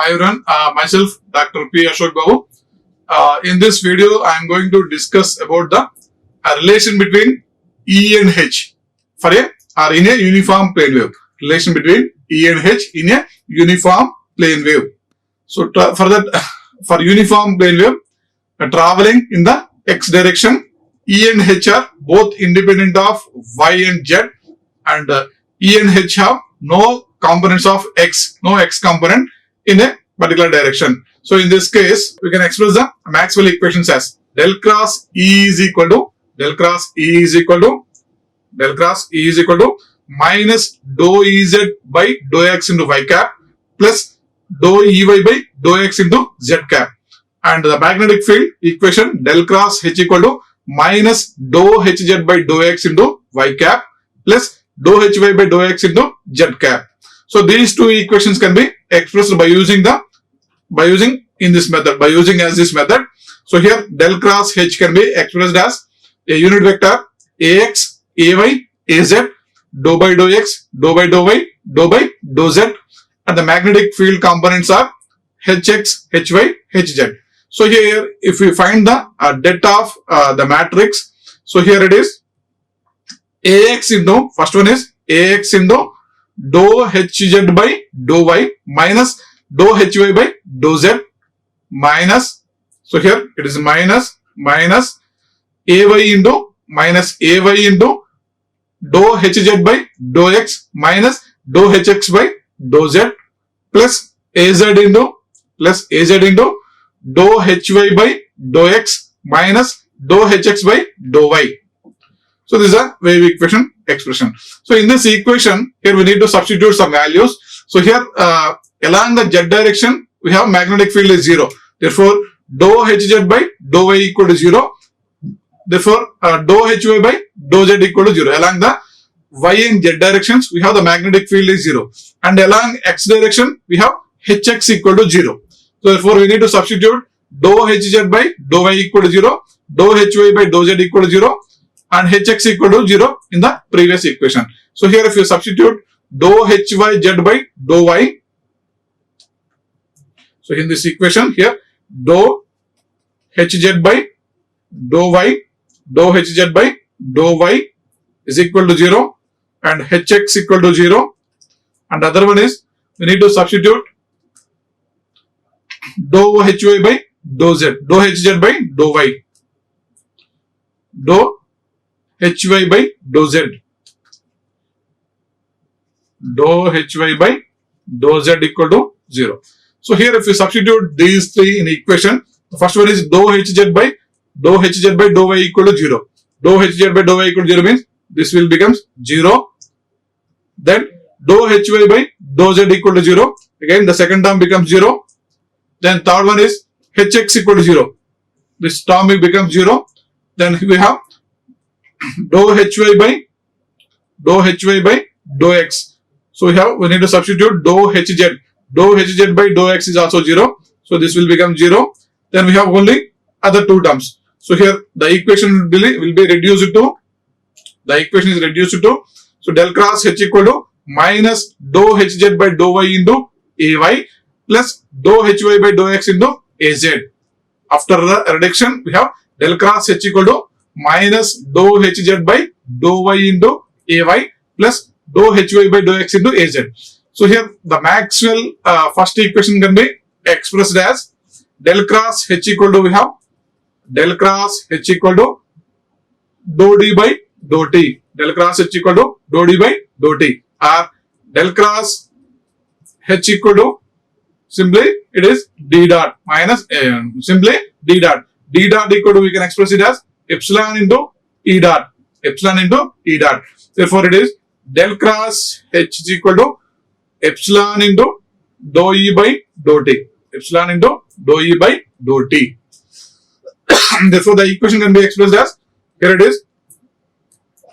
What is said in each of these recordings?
Hi everyone, myself Dr. P. Ashok Babu. In this video, I am going to discuss about the relation between E and H for or in a uniform plane wave. Relation between E and H in a uniform plane wave. So for uniform plane wave, traveling in the X direction, E and H are both independent of Y and Z, and E and H have no components of X, no X component in a particular direction. So in this case, we can express the Maxwell equations as del cross E is equal to minus dou Ez by dou x into y cap plus dou Ey by dou x into z cap. And the magnetic field equation del cross H equal to minus dou Hz by dou x into y cap plus dou Hy by dou x into z cap. So these two equations can be expressed by using this method. So here del cross H can be expressed as a unit vector ax, ay, az, dou by dou x, dou by dou y, dou by dou z, and the magnetic field components are hx, hy, hz. So here if we find the det of the matrix, so here it is ax into, first one is ax into dou hz by dou y minus dou hy by dou z minus, so here it is minus ay into dou hz by dou x minus dou hx by dou z plus az into dou hy by dou x minus dou hx by dou y. So this is a wave equation expression. So in this equation, here we need to substitute some values. So here along the z direction, we have magnetic field is 0. Therefore, dou hz by dou y equal to 0. Therefore, dou hy by dou z equal to 0. Along the y and z directions, we have the magnetic field is 0. And along x direction, we have hx equal to 0. So therefore, we need to substitute dou hz by dou y equal to 0, dou hy by dou z equal to 0, and hx equal to 0 in the previous equation. So here if you substitute dou hyz by dou y, so in this equation here dou hz by dou hz by dou y is equal to 0 and hx equal to 0, and other one is we need to substitute dou hy by dou z, dou hz by dou y, dou hy by dou z, dou hy by dou z equal to 0. So here if you substitute these three in equation, the first one is dou hz by dou y equal to 0. Dou hz by dou y equal to 0 means this will become 0. Then dou hy by dou z equal to 0. Again the second term becomes 0. Then third one is hx equal to 0. This term becomes 0. Then we have dou hy by dou x. So we need to substitute dou hz. Dou hz by dou x is also 0. So this will become 0. Then we have only other two terms. So here the equation will be reduced to, the equation is reduced to, so del cross H equal to minus dou hz by dou y into ay plus dou hy by dou x into az. After the reduction, we have del cross H equal to minus dou hz by dou y into ay plus dou hy by dou x into az. So here the Maxwell first equation can be expressed as del cross H equal to, we have del cross H equal to dou d by dou t, del cross H equal to dou d by dou t, or del cross H equal to simply it is d dot minus simply d dot. D dot equal to, we can express it as epsilon into E dot, Therefore it is del cross H is equal to epsilon into dou E by dou t, Therefore the equation can be expressed as, here it is,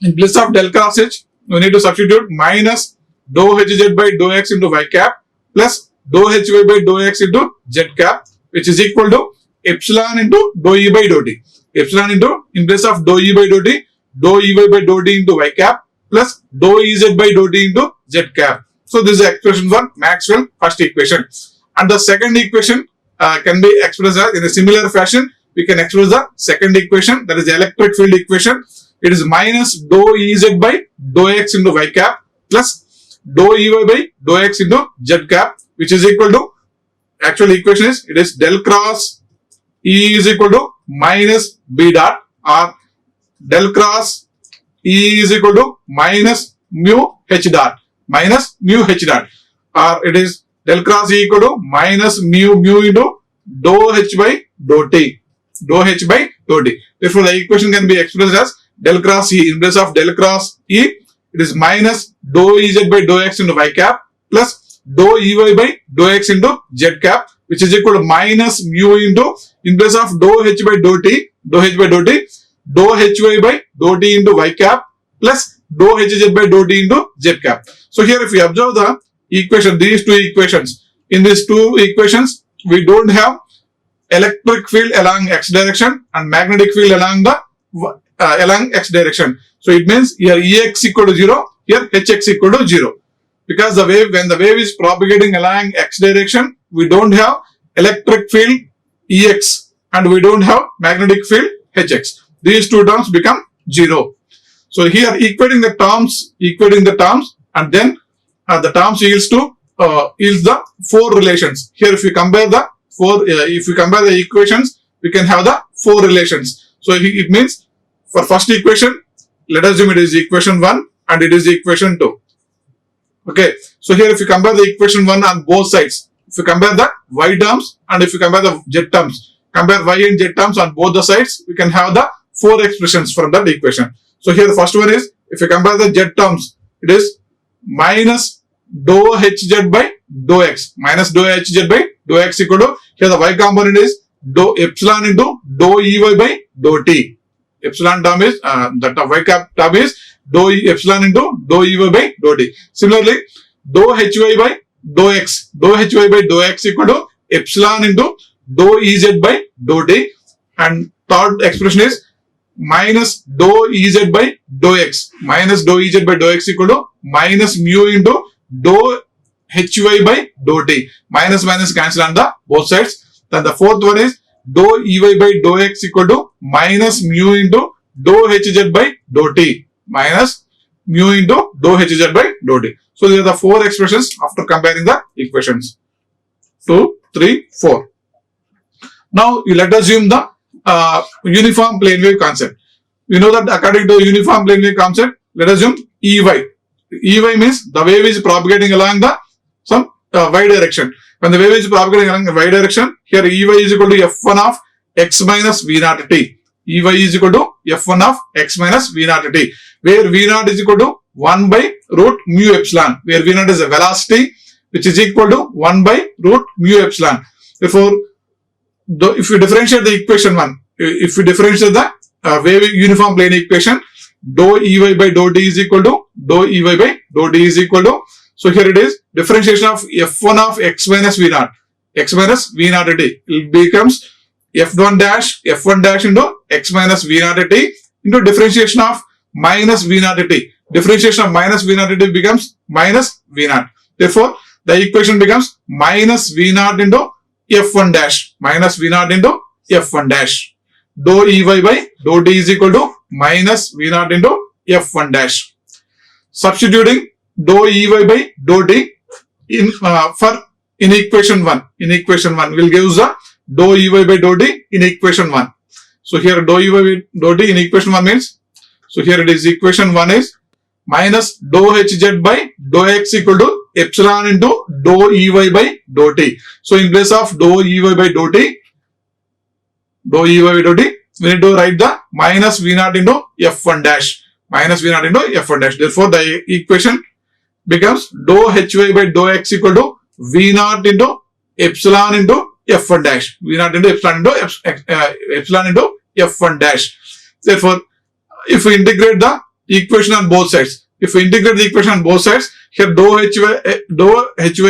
in place of del cross H, we need to substitute minus dou hz by dou x into y cap plus dou hy by dou x into z cap, which is equal to epsilon into dou E by dou t. Epsilon into, in place of dou E by dou t, dou Ey by dou t into y cap plus dou Ez by dou t into z cap. So this is the expression for Maxwell first equation. And the second equation can be expressed as, in a similar fashion, we can express the second equation, that is the electric field equation. It is minus dou Ez by dou x into y cap plus dou Ey by dou x into z cap, which is equal to, actual equation is, it is del cross E is equal to minus B dot, or del cross E is equal to minus mu H dot, or it is del cross E equal to minus mu into dou H by dou t. Therefore, the equation can be expressed as del cross E. In place of del cross E, it is minus dou Ez by dou x into y cap plus dou Ey by dou x into z cap, which is equal to minus mu into, in place of dou H by dou t, dou Hy by dou t into y cap plus dou Hz by dou t into z cap. So here, if we observe the equation, these two equations, in these two equations, we don't have electric field along x direction and magnetic field along the along x direction. So it means here Ex equal to 0, here Hx equal to 0. Because the wave, when the wave is propagating along x direction, we don't have electric field Ex and we don't have magnetic field Hx. These two terms become 0. So here equating the terms, and then the terms yields the four relations. Here if we compare the equations, we can have the four relations. So it means, for first equation, let us assume it is equation 1 and it is equation 2. Okay. So here if you compare the equation 1 on both sides, if you compare the y terms and if you compare the z terms, compare y and z terms on both the sides, we can have the four expressions from that equation. So here the first one is, if you compare the z terms, it is minus dou Hz by dou x, equal to, here the y component is dou epsilon into dou Ey by dou t. Epsilon term is, the y cap term is dou epsilon into dou Ey by dou t. Similarly, dou Hy by dou x, equal to epsilon into dou Ez by dou t. And third expression is minus dou Ez by dou x, equal to minus mu into dou Hy by dou t. Minus cancel on the both sides. Then the fourth one is dou Ey by dou x equal to minus mu into dou Hz by dou t. So these are the four expressions after comparing the equations. 2, 3, 4. Now let us assume the uniform plane wave concept. We know that according to uniform plane wave concept, let us assume Ey. Ey means the wave is propagating along the some y direction. When the wave is propagating along the y direction, here Ey is equal to f1 of x minus v naught t. Ey is equal to f1 of x minus v naught t, where v naught is equal to 1 by root mu epsilon, where v naught is a velocity which is equal to 1 by root mu epsilon. Therefore, if you differentiate the equation 1, if you differentiate the wave uniform plane equation, dou Ey by dou t is equal to dou Ey by dou t is equal to, so here it is differentiation of f1 of x minus v naught t. It becomes f1 dash into x minus v naught t into differentiation of minus v naught t. Differentiation of minus v naught t becomes minus v naught. Therefore, the equation becomes minus v naught into f1 dash, dou Ey by dou t is equal to minus v naught into f1 dash. Substituting dou Ey by dou t in equation 1. Will give us the dou Ey by dou t in equation 1. So here dou Ey by dou t in equation 1 means, so here it is equation 1 is minus dou Hz by dou x equal to epsilon into dou Ey by dou t. So in place of dou Ey by dou t, we need to write the minus v naught into f1 dash. Therefore, the equation becomes dou Hy by dou x equal to v naught into epsilon into f1 dash. Epsilon into f1 dash. Therefore, if we integrate the equation on both sides, here dou Hy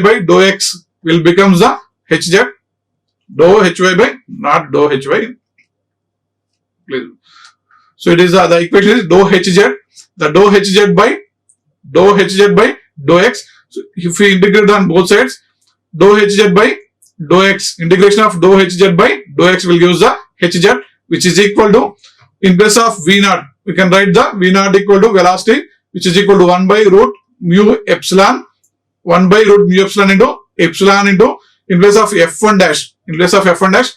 by dou x will becomes the Hz. Dou Hy by, not dou Hy. Please. So it is the equation is dou Hz. The dou Hz by dou x. So if we integrate on both sides, dou Hz by dou x, integration of dou hz by dou x will give the hz, which is equal to, in place of v naught, we can write the v naught equal to velocity, which is equal to 1 by root mu epsilon, 1 by root mu epsilon into epsilon into, in place of f1 dash, in place of f1 dash,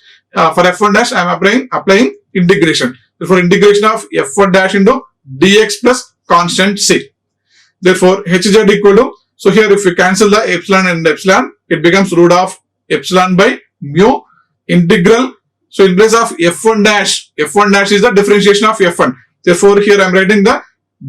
for f1 dash I am applying integration. Therefore, integration of f1 dash into dx plus constant c. Therefore, hz equal to, so here if we cancel the epsilon and epsilon, it becomes root of epsilon by mu integral. So in place of f1 dash is the differentiation of f1. Therefore, here I am writing the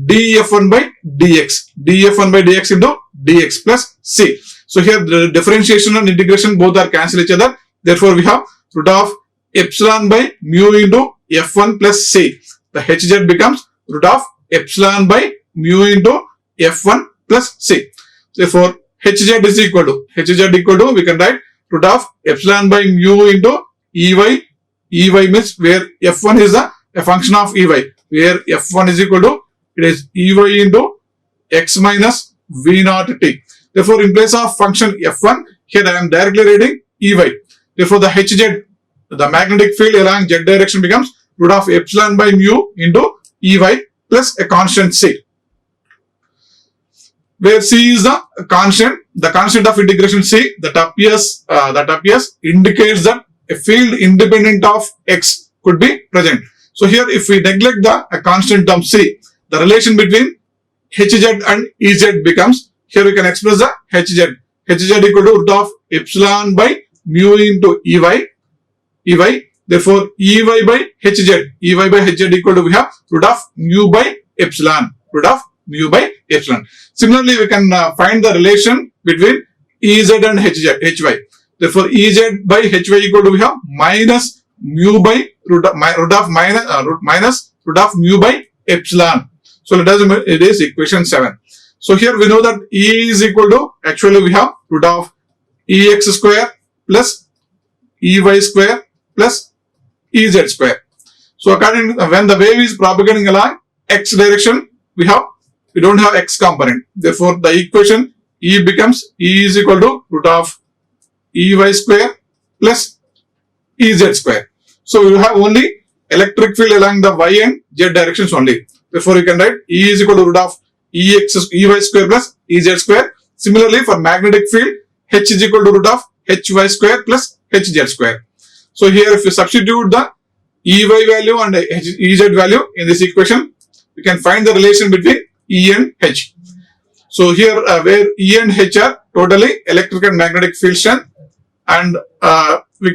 df1 by dx into dx plus c. So here the differentiation and integration both are cancel each other. Therefore, we have root of epsilon by mu into f1 plus c. The hz becomes root of epsilon by mu into f1 plus c. Therefore, hz is equal to, we can write root of epsilon by mu into ey. Ey means where f1 is a function of ey, where f1 is equal to, it is ey into x minus v naught t. Therefore, in place of function f1, here I am directly writing ey. Therefore, the hz, the magnetic field along z direction becomes root of epsilon by mu into ey plus a constant c, where c is the constant of integration c that appears indicates that a field independent of x could be present. So here if we neglect the constant term c, the relation between hz and ez becomes, here we can express the hz equal to root of epsilon by mu into ey. Therefore, ey by hz equal to, we have root of mu by epsilon. Similarly, we can find the relation between ez and hy. Therefore, ez by hy equal to, we have minus mu by root of mu by epsilon. So let us remember, it is equation 7. So here we know that E is equal to, actually we have root of ex square plus ey square plus ez square. So according to, when the wave is propagating along x direction, we don't have x component. Therefore, the equation E becomes E is equal to root of ey square plus ez square. So you have only electric field along the y and z directions only. Therefore, you can write E is equal to root of ey square plus ez square. Similarly, for magnetic field, H is equal to root of hy square plus hz square. So here, if you substitute the ey value and ez value in this equation, we can find the relation between E and H. So here, where E and H are totally electric and magnetic field strength, and it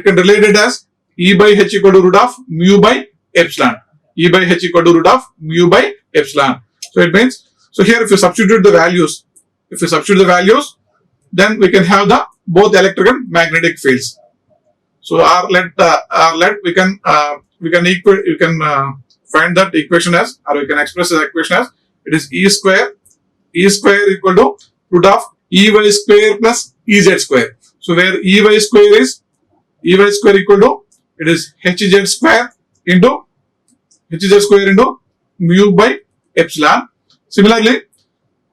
can relate it as E by H equal to root of mu by epsilon. E by H equal to root of mu by epsilon. So it means, so here if you substitute the values, then we can have the both electric and magnetic fields. So we can find that equation as, or we can express the equation as, it is E square equal to root of ey square plus ez square. So where ey square equal to, it is hz square into mu by epsilon. Similarly,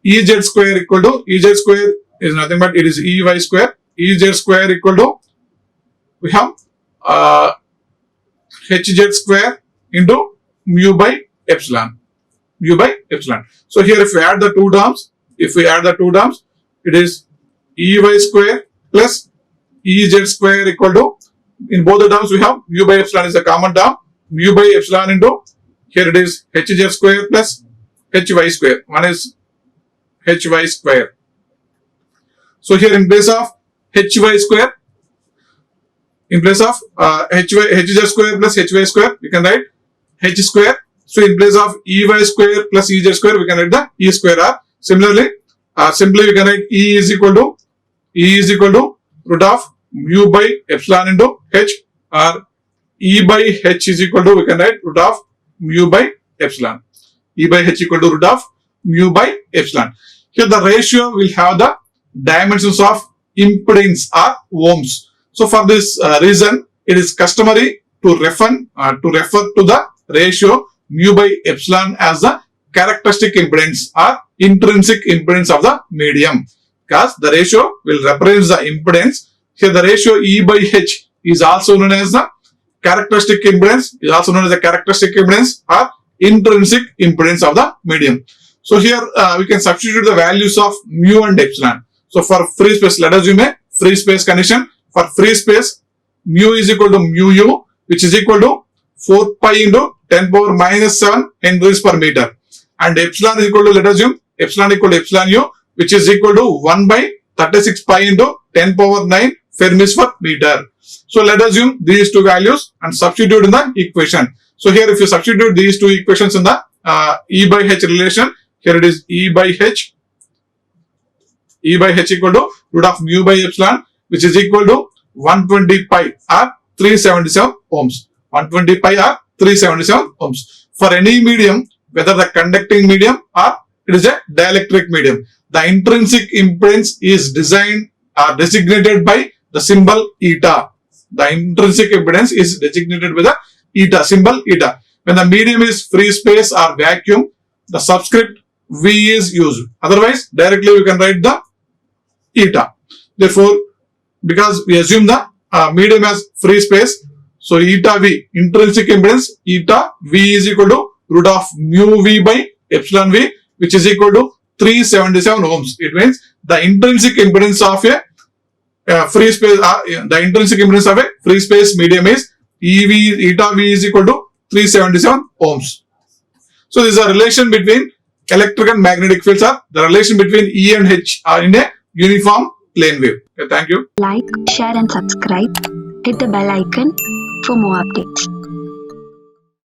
ez square equal to, ez square is nothing but it is ey square. Ez square equal to, we have hz square into mu by epsilon. So here if we add the two terms, it is ey square plus ez square equal to, in both the terms we have mu by epsilon is a common term, mu by epsilon into, here it is hz square plus hy square. One is hy square. So here in place of hy square, hz square plus hy square, we can write h square. So in place of ey square plus ez square, we can write the e square r. Similarly, simply we can write E is equal to root of mu by epsilon into h, or E by h is equal to, we can write root of mu by epsilon. E by h equal to root of mu by epsilon. Here the ratio will have the dimensions of impedance or ohms. So for this reason, it is customary to refer to the ratio mu by epsilon as the characteristic impedance or intrinsic impedance of the medium. because the ratio will represent the impedance. Here the ratio E by H is also known as the characteristic impedance, is also known as the characteristic impedance or intrinsic impedance of the medium. So here we can substitute the values of mu and epsilon. So for free space, let us assume a free space condition. For free space, mu is equal to mu u, which is equal to 4 pi into 10 power minus 7 henries per meter. And epsilon is equal to, let us assume, epsilon equal to epsilon u, which is equal to 1 by 36 pi into 10 power 9 Fermis per meter. So let us assume these two values and substitute in the equation. So here if you substitute these two equations in the E by H relation, here it is E by H equal to root of mu by epsilon, which is equal to 120 pi or 377 ohms. 120 pi or 377 ohms. For any medium, whether the conducting medium or it is a dielectric medium, the intrinsic impedance is designated by the symbol eta. The intrinsic impedance is designated with the eta, symbol eta. When the medium is free space or vacuum, the subscript V is used. Otherwise, directly we can write the eta. Therefore, because we assume the medium as free space, so eta V, intrinsic impedance, eta V is equal to root of mu V by epsilon V, which is equal to 377 ohms. It means the intrinsic impedance of a free space, the intrinsic impedance of a free space medium is eta V is equal to 377 ohms. So this is a relation between electric and magnetic fields, are the relation between E and H are in a uniform plane wave. Okay, thank you. Like, share and subscribe. Hit the bell icon for more updates.